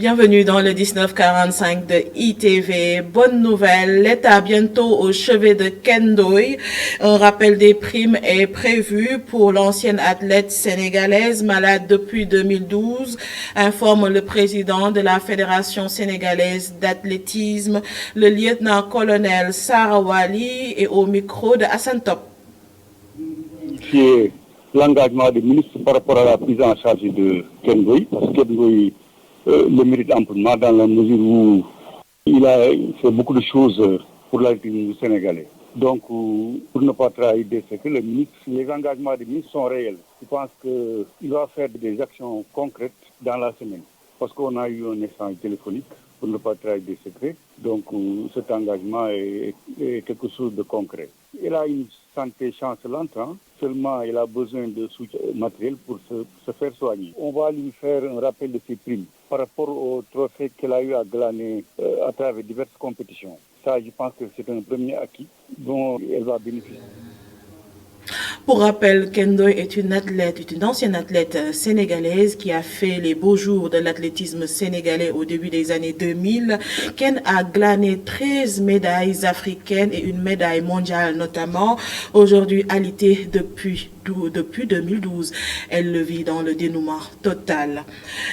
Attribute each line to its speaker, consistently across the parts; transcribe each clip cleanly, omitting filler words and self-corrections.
Speaker 1: Bienvenue dans le 1945 de ITV. Bonne nouvelle, l'État bientôt au chevet de Ken Ndoye. Un rappel des primes est prévu pour l'ancienne athlète sénégalaise malade depuis 2012, informe le président de la Fédération sénégalaise d'athlétisme, le lieutenant-colonel Sarah Wali, et au micro de Hassan Top.
Speaker 2: Qui est l'engagement du ministre par rapport à la prise en charge de Ken Ndoye, parce que Ken Ndoye le mérite amplement dans la mesure où il a fait beaucoup de choses pour l'athlétisme sénégalais. Donc, pour ne pas trahir des secrets, les engagements du ministre sont réels. Je pense qu'il va faire des actions concrètes dans la semaine. Parce qu'on a eu un échange téléphonique pour ne pas trahir des secrets. Donc, cet engagement est quelque chose de concret. Il a une santé chancelante, seulement il a besoin de soutien matériel pour se faire soigner. On va lui faire un rappel de ses primes par rapport au trophée qu'elle a eu à glaner à travers diverses compétitions. Ça, je pense que c'est un premier acquis dont elle va bénéficier.
Speaker 1: Pour rappel, Ken Ndoye est une ancienne athlète sénégalaise qui a fait les beaux jours de l'athlétisme sénégalais au début des années 2000. Ken a glané 13 médailles africaines et une médaille mondiale notamment. Aujourd'hui alitée depuis 2012. Elle le vit dans le dénouement total.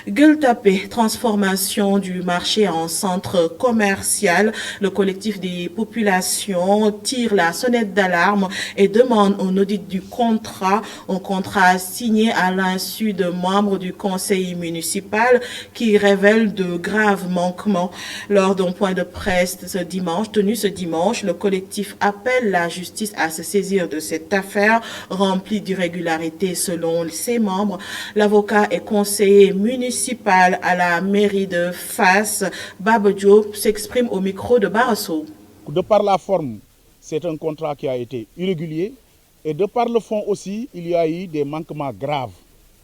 Speaker 1: Gueule Tapée, transformation du marché en centre commercial. Le collectif des populations tire la sonnette d'alarme et demande un audit du contrat, un contrat signé à l'insu de membres du conseil municipal qui révèle de graves manquements. Lors d'un point de presse tenu ce dimanche, le collectif appelle la justice à se saisir de cette affaire remplie d'irrégularités selon ses membres. L'avocat et conseiller municipal à la mairie de Fass, Baba Diop, s'exprime au micro de Barasso.
Speaker 3: De par la forme, c'est un contrat qui a été irrégulier. Et de par le fond aussi, il y a eu des manquements graves,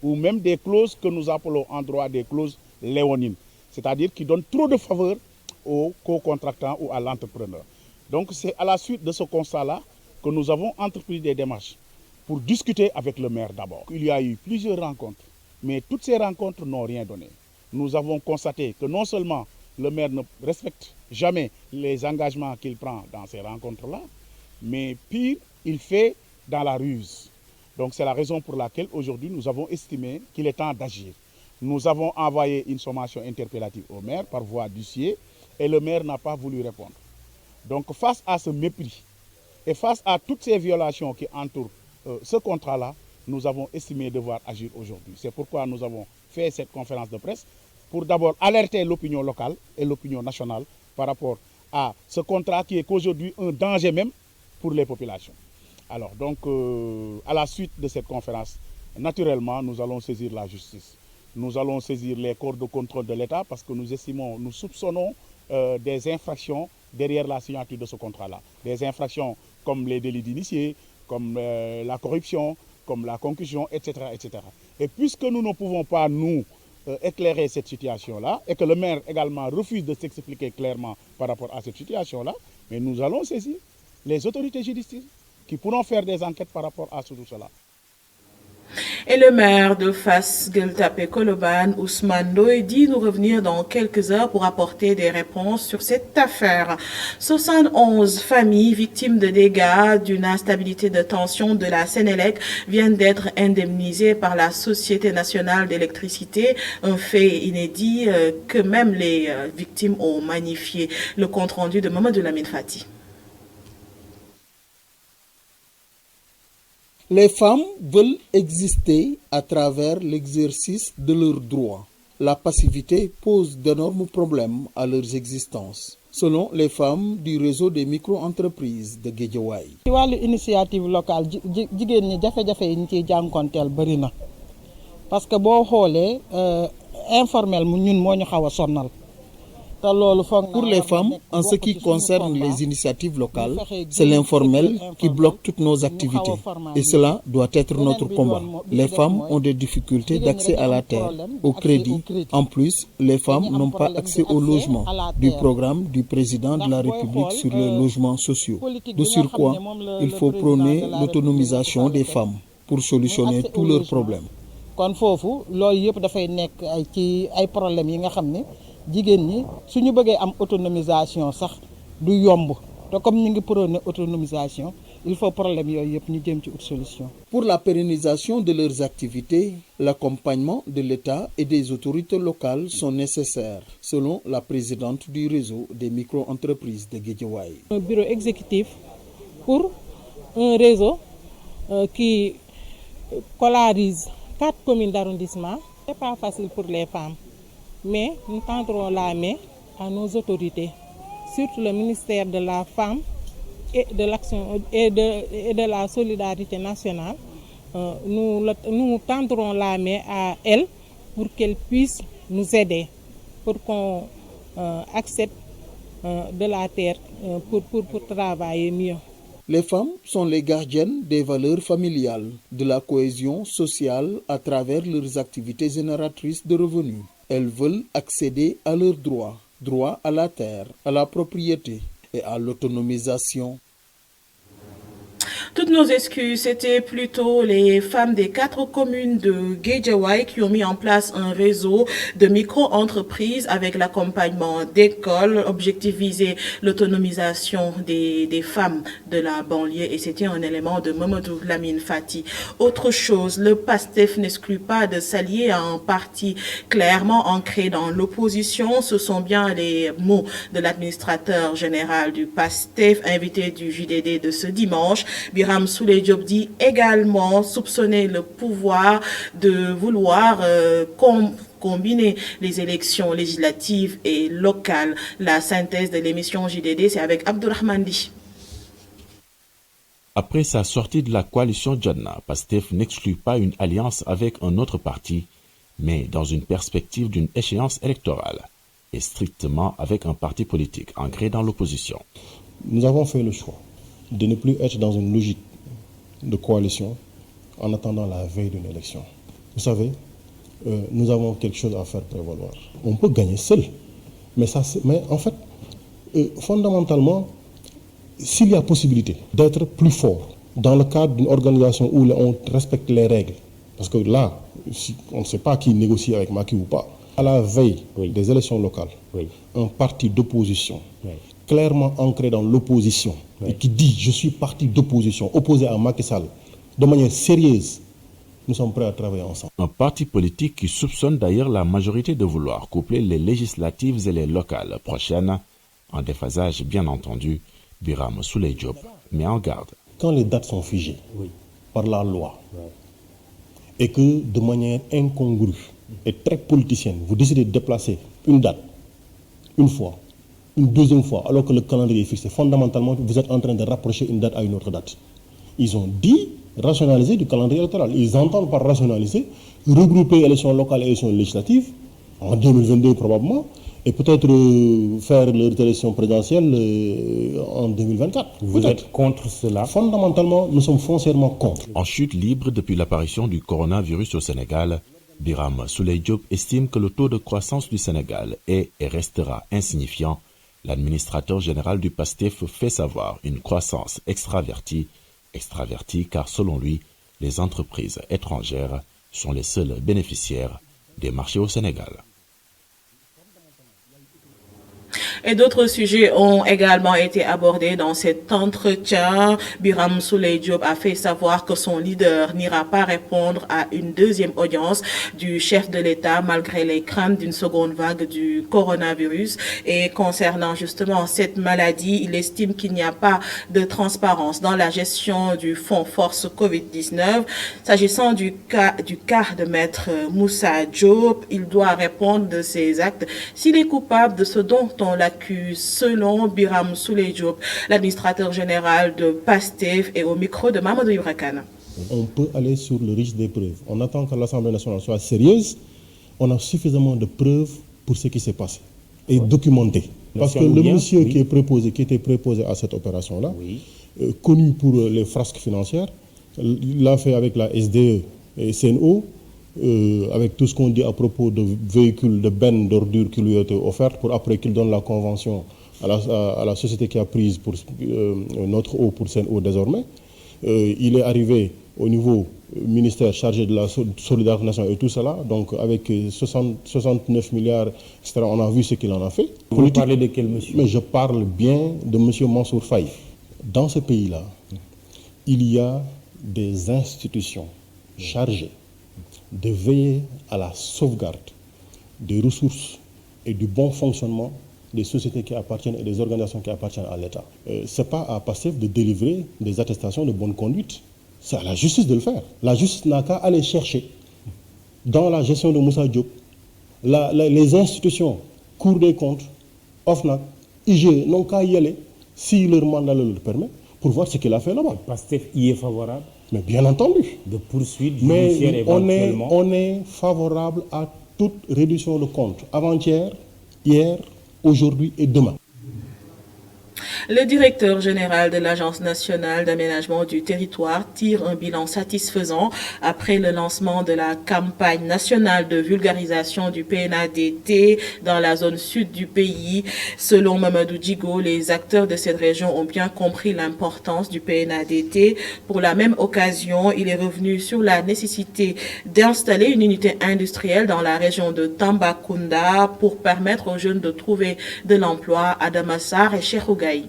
Speaker 3: ou même des clauses que nous appelons en droit des clauses léonines, c'est-à-dire qui donnent trop de faveurs aux co-contractants ou à l'entrepreneur. Donc c'est à la suite de ce constat-là que nous avons entrepris des démarches pour discuter avec le maire d'abord. Il y a eu plusieurs rencontres, mais toutes ces rencontres n'ont rien donné. Nous avons constaté que non seulement le maire ne respecte jamais les engagements qu'il prend dans ces rencontres-là, mais pire, il fait dans la ruse. Donc c'est la raison pour laquelle aujourd'hui nous avons estimé qu'il est temps d'agir. Nous avons envoyé une sommation interpellative au maire par voie d'huissier et le maire n'a pas voulu répondre. Donc face à ce mépris et face à toutes ces violations qui entourent ce contrat-là, nous avons estimé devoir agir aujourd'hui. C'est pourquoi nous avons fait cette conférence de presse pour d'abord alerter l'opinion locale et l'opinion nationale par rapport à ce contrat qui est qu'aujourd'hui un danger même pour les populations. Alors donc, à la suite de cette conférence, naturellement, nous allons saisir la justice. Nous allons saisir les corps de contrôle de l'État parce que nous soupçonnons des infractions derrière la signature de ce contrat-là. Des infractions comme les délits d'initiés, comme la corruption, comme la concussion, etc., etc. Et puisque nous ne pouvons pas, nous, éclairer cette situation-là, et que le maire également refuse de s'expliquer clairement par rapport à cette situation-là, mais nous allons saisir les autorités judiciaires qui pourront faire des enquêtes par rapport à tout cela.
Speaker 1: Et le maire de Fass Gueule Tapée Colobane, Ousmane Ndoye, dit nous revenir dans quelques heures pour apporter des réponses sur cette affaire. 71 familles victimes de dégâts d'une instabilité de tension de la Sénélec viennent d'être indemnisées par la Société nationale d'électricité, un fait inédit que même les victimes ont magnifié. Le compte rendu de Mamadou Lamine Fati.
Speaker 4: Les femmes veulent exister à travers l'exercice de leurs droits. La passivité pose d'énormes problèmes à leurs existences, selon les femmes du réseau des micro-entreprises de Guédiawaye.
Speaker 5: ci wàllu initiative locale jigéen ñi jafe-jafe yi ñu ciy jànkonteel bëri na parce que boo xoolee informel mu ñun moo ñu xaw a sonnal.
Speaker 4: Pour les femmes, en ce qui concerne les initiatives locales, c'est l'informel qui bloque toutes nos activités. Et cela doit être notre combat. Les femmes ont des difficultés d'accès à la terre, au crédit. En plus, les femmes n'ont pas accès au logement du programme du président de la République sur les logements sociaux. De surcroît, il faut prôner l'autonomisation des femmes pour solutionner tous leurs problèmes.
Speaker 5: kon foofu loolu yëpp dafay nekk ay problèmes yi nga xam ne jigéen ñi suñu bëggee am autonomisation sax du yomb te comme ñu ngi prôné autonomisation il faut problème yooyu yëpp ñu jëm ci autre solution.
Speaker 4: Pour la pérennisation de leurs activités, l'accompagnement de l'État et des autorités locales sont nécessaires, selon la présidente du réseau des micro-entreprises de Guédiawaye.
Speaker 6: Un bureau exécutif pour un réseau qui polarise 4 communes d'arrondissement. Ce n'est pas facile pour les femmes, mais nous tendrons la main à nos autorités, surtout le ministère de la Femme et de l'action et de la solidarité nationale. Nous tendrons la main à elle pour qu'elle puisse nous aider, pour qu'on accepte de la terre pour travailler mieux.
Speaker 4: Les femmes sont les gardiennes des valeurs familiales, de la cohésion sociale à travers leurs activités génératrices de revenus. Elles veulent accéder à leurs droit à la terre, à la propriété et à l'autonomisation.
Speaker 1: Toutes nos excuses, c'était plutôt les femmes des 4 communes de Guédiawaye qui ont mis en place un réseau de micro-entreprises avec l'accompagnement d'écoles. Objectif visé l'autonomisation des femmes de la banlieue et c'était un élément de Mamadou Lamine Fati. Autre chose, le PASTEF n'exclut pas de s'allier à un parti clairement ancré dans l'opposition. Ce sont bien les mots de l'administrateur général du PASTEF, invité du JDD de ce dimanche. Biram Souleye Diop dit également soupçonner le pouvoir de vouloir combiner les élections législatives et locales. La synthèse de l'émission JDD, c'est avec Abdourahmane Di.
Speaker 7: Après sa sortie de la coalition Jadna, PASTEF n'exclut pas une alliance avec un autre parti, mais dans une perspective d'une échéance électorale et strictement avec un parti politique ancré dans l'opposition.
Speaker 8: Nous avons fait le choix de ne plus être dans une logique de coalition en attendant la veille d'une élection. Vous savez, nous avons quelque chose à faire prévaloir. On peut gagner seul, mais en fait, fondamentalement, s'il y a possibilité d'être plus fort dans le cadre d'une organisation où on respecte les règles, parce que là, on ne sait pas qui négocie avec Macky ou pas, à la veille des élections locales, un parti d'opposition clairement ancré dans l'opposition et qui dit je suis parti d'opposition opposé à Macky Sall de manière sérieuse, nous sommes prêts à travailler ensemble.
Speaker 7: Un parti politique qui soupçonne d'ailleurs la majorité de vouloir coupler les législatives et les locales prochaines, en déphasage bien entendu. Biram Souleye Diop met en garde.
Speaker 8: Quand les dates sont figées par la loi et que de manière incongrue et très politicienne, vous décidez de déplacer une date une fois, une deuxième fois, alors que le calendrier est fixé, fondamentalement, vous êtes en train de rapprocher une date à une autre date. Ils ont dit rationaliser du calendrier électoral. Ils entendent par rationaliser, regrouper élections locales et élections législatives, en 2022 probablement, et peut-être faire leur élection présidentielle en 2024.
Speaker 9: Vous êtes contre cela?
Speaker 8: Fondamentalement, nous sommes foncièrement contre.
Speaker 7: En chute libre depuis l'apparition du coronavirus au Sénégal, Biram Souleye Diop estime que le taux de croissance du Sénégal est et restera insignifiant. L'administrateur général du PASTEF fait savoir une croissance extravertie car selon lui, les entreprises étrangères sont les seuls bénéficiaires des marchés au Sénégal.
Speaker 1: Et d'autres sujets ont également été abordés dans cet entretien. Biram Souleye Diop a fait savoir que son leader n'ira pas répondre à une deuxième audience du chef de l'État malgré les craintes d'une seconde vague du coronavirus. Et concernant justement cette maladie, il estime qu'il n'y a pas de transparence dans la gestion du fonds Force Covid-19. S'agissant du cas de Maître Moussa Diop, il doit répondre de ses actes s'il est coupable de ce dont on l'accuse, selon Biram Souleye Diop, l'administrateur général de PASTEF, et au micro de Mamadou Ibrakane.
Speaker 8: On peut aller sur le registre des preuves. On attend que l'Assemblée nationale soit sérieuse. On a suffisamment de preuves pour ce qui s'est passé et documenté. Parce que le monsieur qui était préposé à cette opération-là, connu pour les frasques financières, il l'a fait avec la SDE et CNO, avec tout ce qu'on dit à propos de véhicules, de bennes d'ordures qui lui ont été offertes pour après qu'il donne la convention à la société qui a prise pour notre eau pour CNO désormais. Il est arrivé au niveau ministère chargé de la solidarité nationale et tout cela, donc avec 69 milliards, etc., on a vu ce qu'il en a fait.
Speaker 9: Vous parlez de quel monsieur?
Speaker 8: Mais je parle bien de monsieur Mansour Faye. Dans ce pays-là, il y a des institutions chargées de veiller à la sauvegarde des ressources et du bon fonctionnement des sociétés qui appartiennent et des organisations qui appartiennent à l'État. Ce n'est pas à PASTEF de délivrer des attestations de bonne conduite. C'est à la justice de le faire. La justice n'a qu'à aller chercher dans la gestion de Moussa Diop, les institutions, Cour des comptes, OFNAC, IGE, n'ont qu'à y aller, si leur mandat le permet, pour voir ce qu'il a fait là-bas.
Speaker 9: PASTEF y est favorable?
Speaker 8: Mais bien entendu.
Speaker 9: De poursuites judiciaires éventuellement?
Speaker 8: On est favorable à toute réduction de compte, avant-hier, hier, aujourd'hui et demain.
Speaker 1: Le directeur général de l'Agence nationale d'aménagement du territoire tire un bilan satisfaisant après le lancement de la campagne nationale de vulgarisation du PNADT dans la zone sud du pays. Selon Mamadou Djigo, les acteurs de cette région ont bien compris l'importance du PNADT. Pour la même occasion, il est revenu sur la nécessité d'installer une unité industrielle dans la région de Tambacounda pour permettre aux jeunes de trouver de l'emploi à Damassar et Cheikh-Ougaï.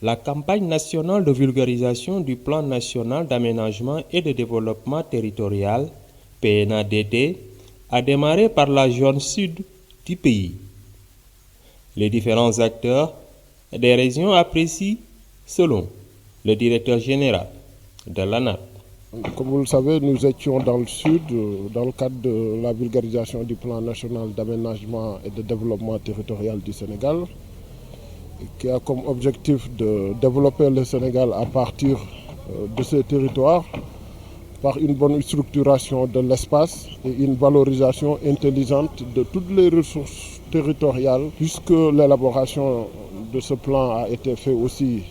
Speaker 10: La campagne nationale de vulgarisation du Plan national d'aménagement et de développement territorial, PNADT, a démarré par la zone sud du pays. Les différents acteurs des régions apprécient, selon le directeur général de l'ANAT.
Speaker 11: Comme vous le savez, nous étions dans le sud, dans le cadre de la vulgarisation du Plan national d'aménagement et de développement territorial du Sénégal, qui a comme objectif de développer le Sénégal à partir de ces territoires par une bonne structuration de l'espace et une valorisation intelligente de toutes les ressources territoriales, puisque l'élaboration de ce plan a été faite aussi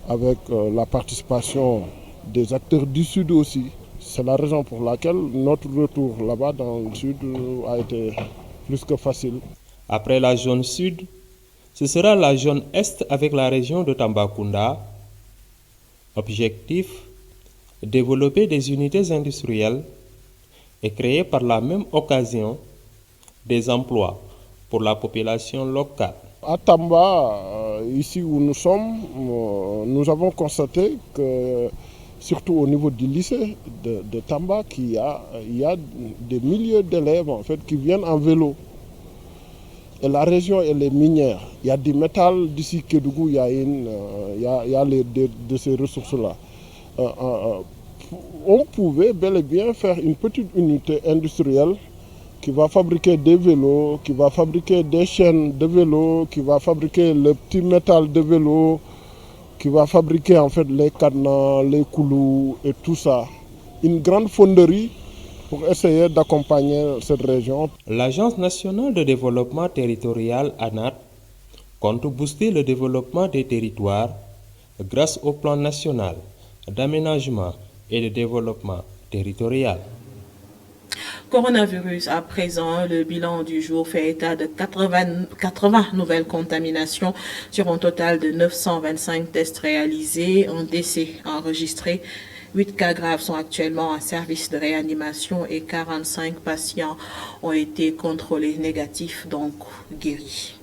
Speaker 11: avec la participation des acteurs du Sud aussi. C'est la raison pour laquelle notre retour là-bas dans le Sud a été plus que facile.
Speaker 10: Après la zone Sud, ce sera la zone Est avec la région de Tambacounda. Objectif, développer des unités industrielles et créer par la même occasion des emplois pour la population locale.
Speaker 11: À Tamba, ici où nous sommes, nous avons constaté que, surtout au niveau du lycée de Tamba, il y a des milliers d'élèves en fait, qui viennent en vélo. Et la région, elle est minière. Il y a du métal d'ici Kédougou, il y a de ces ressources-là. On pouvait bel et bien faire une petite unité industrielle qui va fabriquer des vélos, qui va fabriquer des chaînes de vélos, qui va fabriquer le petit métal de vélo, qui va fabriquer en fait les cadenas, les coulous et tout ça. Une grande fonderie pour essayer d'accompagner cette région.
Speaker 10: L'Agence nationale de développement territorial, ANAT, compte booster le développement des territoires grâce au plan national d'aménagement et de développement territorial.
Speaker 1: Coronavirus à présent, le bilan du jour fait état de 80 nouvelles contaminations sur un total de 925 tests réalisés, un décès enregistré. 8 cas graves sont actuellement en service de réanimation et 45 patients ont été contrôlés négatifs, donc guéris.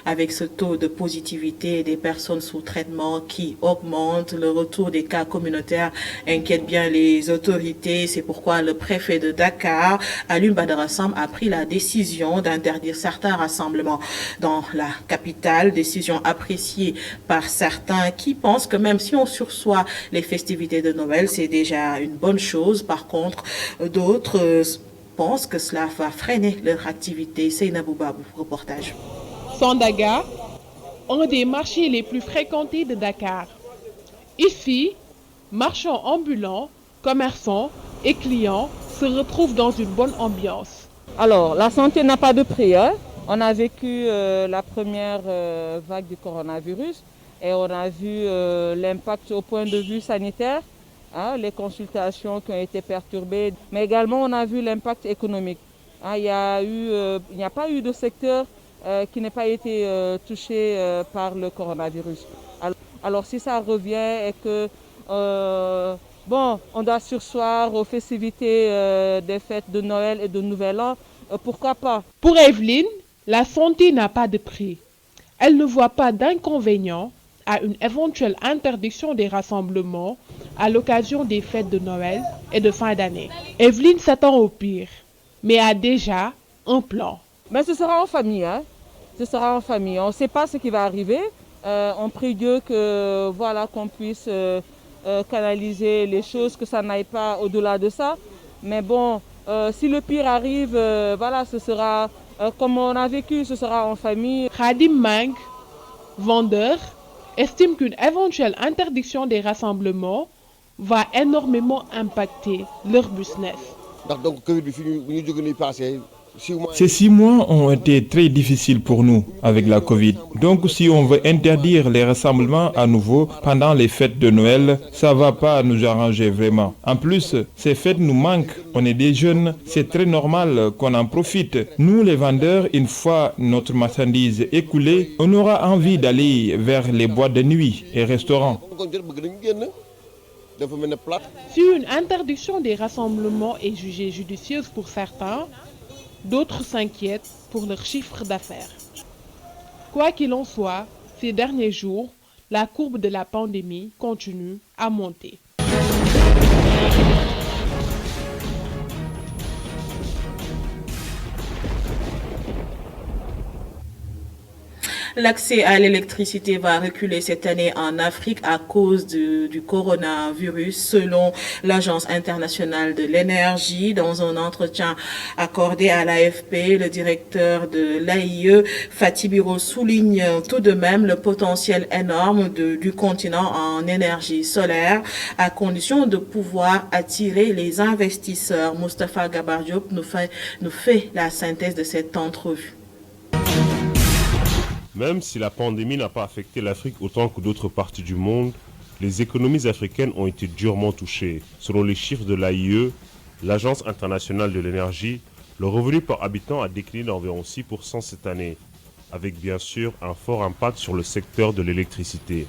Speaker 1: Avec ce taux de positivité des personnes sous traitement qui augmente, le retour des cas communautaires inquiète bien les autorités. C'est pourquoi le préfet de Dakar, Alioune Badara Samb, a pris la décision d'interdire certains rassemblements dans la capitale. Décision appréciée par certains qui pensent que même si on sursoit les festivités de Noël, c'est déjà une bonne chose. Par contre, d'autres pensent que cela va freiner leur activité. Seynabou Babou, reportage.
Speaker 12: Sandaga, un des marchés les plus fréquentés de Dakar. Ici, marchands ambulants, commerçants et clients se retrouvent dans une bonne ambiance.
Speaker 13: Alors, la santé n'a pas de prix. On a vécu la première vague du coronavirus et on a vu l'impact au point de vue sanitaire, les consultations qui ont été perturbées, mais également on a vu l'impact économique. Il n'y a pas eu de secteur qui n'a pas été touché par le coronavirus. Alors si ça revient et que bon, on doit sursoir aux festivités des fêtes de Noël et de Nouvel An. Pourquoi pas?
Speaker 12: Pour Evelyne, la santé n'a pas de prix. Elle ne voit pas d'inconvénient à une éventuelle interdiction des rassemblements à l'occasion des fêtes de Noël et de fin d'année. Evelyne s'attend au pire, mais a déjà un plan.
Speaker 13: Mais ce sera en famille, hein? Ce sera en famille. On ne sait pas ce qui va arriver. On prie Dieu que voilà qu'on puisse canaliser les choses, que ça n'aille pas au-delà de ça. Mais bon, si le pire arrive, voilà, ce sera comme on a vécu, ce sera en famille.
Speaker 12: Khadim Mang, vendeur, estime qu'une éventuelle interdiction des rassemblements va énormément impacter leur business.
Speaker 14: Ces 6 mois ont été très difficiles pour nous avec la Covid. Donc si on veut interdire les rassemblements à nouveau pendant les fêtes de Noël, ça ne va pas nous arranger vraiment. En plus, ces fêtes nous manquent. On est des jeunes, c'est très normal qu'on en profite. Nous les vendeurs, une fois notre marchandise écoulée, on aura envie d'aller vers les boîtes de nuit et restaurants.
Speaker 12: Si une interdiction des rassemblements est jugée judicieuse pour certains, d'autres s'inquiètent pour leur chiffre d'affaires. Quoi qu'il en soit, ces derniers jours, la courbe de la pandémie continue à monter.
Speaker 1: L'accès à l'électricité va reculer cette année en Afrique à cause du coronavirus, selon l'Agence internationale de l'énergie. Dans un entretien accordé à l'AFP, le directeur de l'AIE, Fatih Birol, souligne tout de même le potentiel énorme du continent en énergie solaire, à condition de pouvoir attirer les investisseurs. Moustapha Gabar Diop nous fait la synthèse de cette entrevue.
Speaker 15: Même si la pandémie n'a pas affecté l'Afrique autant que d'autres parties du monde, les économies africaines ont été durement touchées. Selon les chiffres de l'AIE, l'Agence internationale de l'énergie, le revenu par habitant a décliné d'environ 6% cette année, avec bien sûr un fort impact sur le secteur de l'électricité.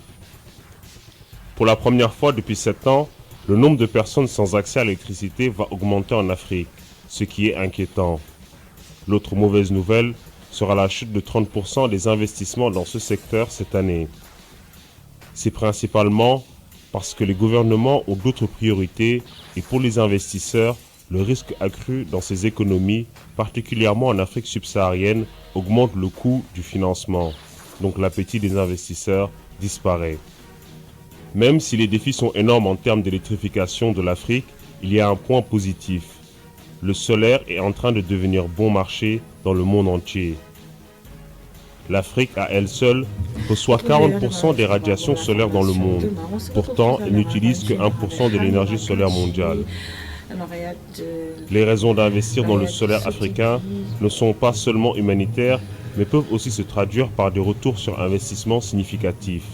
Speaker 15: Pour la première fois depuis 7 ans, le nombre de personnes sans accès à l'électricité va augmenter en Afrique, ce qui est inquiétant. L'autre mauvaise nouvelle sera la chute de 30% des investissements dans ce secteur cette année. C'est principalement parce que les gouvernements ont d'autres priorités et pour les investisseurs, le risque accru dans ces économies, particulièrement en Afrique subsaharienne, augmente le coût du financement. Donc l'appétit des investisseurs disparaît. Même si les défis sont énormes en termes d'électrification de l'Afrique, il y a un point positif. Le solaire est en train de devenir bon marché dans le monde entier. L'Afrique à elle seule reçoit 40% des radiations solaires dans le monde. Pourtant, elle n'utilise que 1% de l'énergie solaire mondiale. Les raisons d'investir dans le solaire africain ne sont pas seulement humanitaires, mais peuvent aussi se traduire par des retours sur investissement significatifs,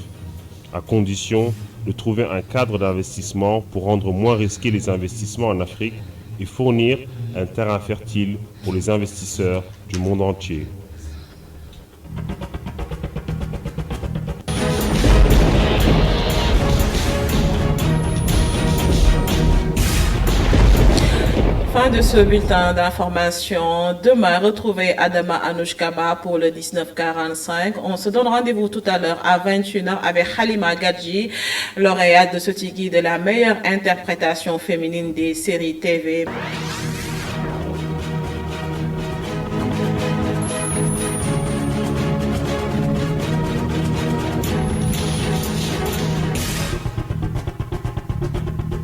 Speaker 15: à condition de trouver un cadre d'investissement pour rendre moins risqués les investissements en Afrique et fournir un terrain fertile pour les investisseurs du monde entier.
Speaker 1: Fin de ce bulletin d'information. Demain, retrouvez Adama Anouchkaba pour le 1945. On se donne rendez-vous tout à l'heure à 21h avec Halima Gadji, lauréate de ce Tigui de la meilleure interprétation féminine des séries TV.